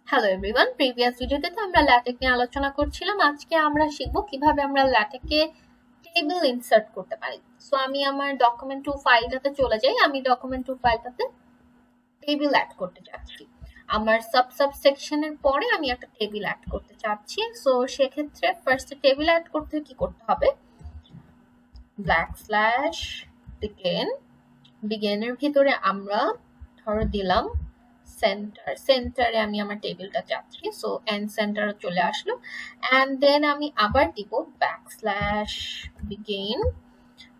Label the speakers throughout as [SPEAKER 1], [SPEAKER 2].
[SPEAKER 1] Hello everyone, previous ভিডিওতে তো আমরা ল্যাটেক্স নিয়ে আলোচনা করছিলাম। আজকে আমরা শিখব কিভাবে আমরা ল্যাটেক্সে টেবিল ইনসার্ট করতে পারি। সো আমি আমার ডকুমেন্ট টু ফাইলটাতে চলে যাই। আমি ডকুমেন্ট টু ফাইলটাতে টেবিল অ্যাড করতে চাচ্ছি। আমার সাব সেকশনের পরে আমি একটা টেবিল অ্যাড করতে চাচ্ছি। সো সেক্ষেত্রে ফার্স্টে টেবিল অ্যাড করতে কি করতে হবে, ব্যাকস্ল্যাশ বিগিনের ভিতরে আমরা ধরো দিলাম সেন্টারে আমি আমার টেবিলটা চাচ্ছি। সো এন্ড সেন্টার চলে আসলো। এন্ড দেন আমি আবার দিব ব্যাকস্ল্যাশ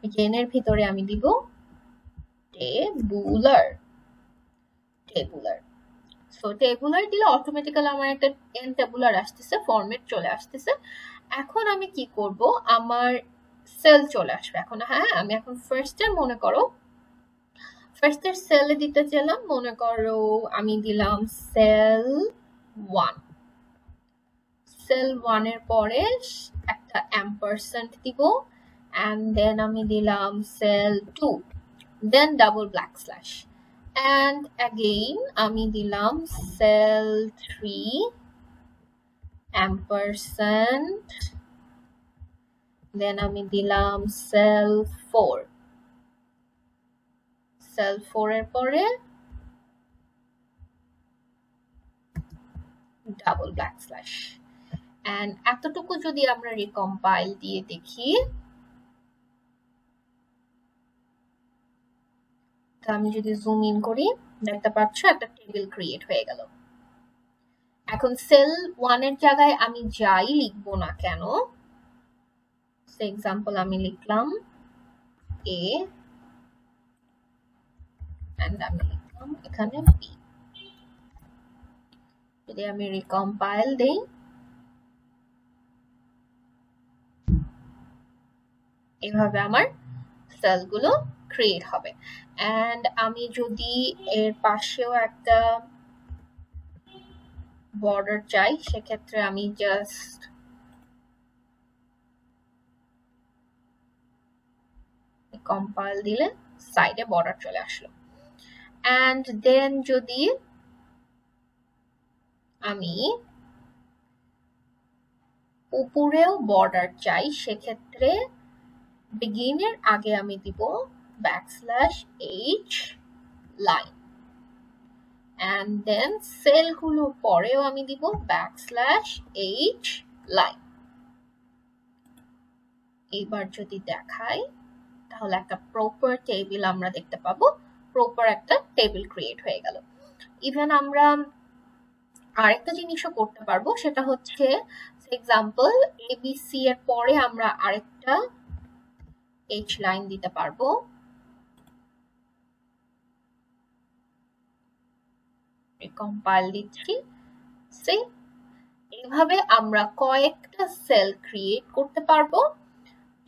[SPEAKER 1] বিগিনের ভিতরে আমি দিব টেবুলার। সো টেবুলার দিলে অটোমেটিক্যালি আমার একটা এন টেবুলার আসতেছে, ফরম্যাট চলে আসতেছে। এখন আমি কি করব, আমার সেল চলে আসবে। এখন হ্যাঁ, আমি এখন ফার্স্টে মনে করো ফার্স্টের সেলে দিতে চাইলাম, মনে করো আমি দিলাম সেল 1। সেল 1 এর পরে একটা ampersand দিব, and then আমি দিলাম sell 2, then double backslash, and again আমি দিলাম সেল 3 ampersand, then আমি দিলাম সেল 4। সেল 4 এর পরে ডাবল ব্যাকস্ল্যাশ। এন্ড এতটুকু যদি আমরা রিকম্পাইল দিয়ে দেখি, তো আমি যদি জুম ইন করি দেখতে পাচ্ছ একটা টেবিল ক্রিয়েট হয়ে গেল। এখন সেল 1 এর জায়গায় আমি যাই লিখবো না কেন, ফর এক্সাম্পল আমি লিখলাম এ এন্ড আমি লিখলাম এখানে বি। যদি আমি রিকম্পাইল দেই, এভাবে আমার সেলগুলো ক্রিয়েট হবে। এন্ড আমি যদি এর পাশেও একটা বর্ডার চাই, সেক্ষেত্রে আমি জাস্ট কম্পাইল দিলে সাইডে বর্ডার চলে আসলো। এন্ড দেন যদি আমি উপরেও বর্ডার চাই, সেক্ষেত্রে বিগিনের আগে আমি দিব backslash H line, and then সেলগুলোর পরেও আমি দিব ব্যাকস্ল্যাশ এইচ লাইন। এবার যদি দেখাই তাহলে একটা প্রপার টেবিল আমরা দেখতে পাবো, প্রপার একটা টেবিল ক্রিয়েট হয়ে গেল। ইভেন আমরা আরেকটা জিনিসও করতে পারবো, সেটা হচ্ছে এক্সাম্পল এবিসি এর পরে আমরা আরেকটা এইচ লাইন দিতে পারবো। কম্পাইল দিচ্ছি, এইভাবে আমরা কয়েকটা সেল ক্রিয়েট করতে পারবো।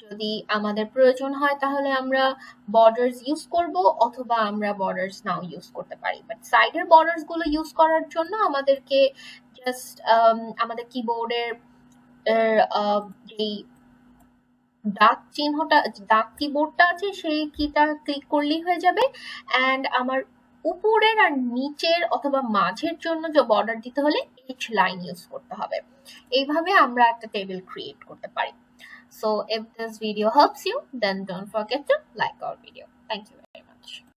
[SPEAKER 1] যদি আমাদের প্রয়োজন হয় তাহলে আমরা বর্ডার্স ইউজ করব, অথবা আমরা বর্ডার্স নাও ইউজ করতে পারি। বাট সাইডের বর্ডার্স গুলো ইউজ করার জন্য আমাদেরকে জাস্ট আমাদের কিবোর্ডের যেই ডাক চিহ্নটা, ডাক কিবোর্ডটা আছে, সেই কিটা ক্লিক করলেই হয়ে যাবে। এন্ড আমার উপরের আর নিচের অথবা মাঝের জন্য যে বর্ডার দিতে হলে এইচ লাইন ইউজ করতে হবে। এইভাবে আমরা একটা টেবিল ক্রিয়েট করতে পারি। So if this video helps you, then don't forget to like our video. Thank you very much.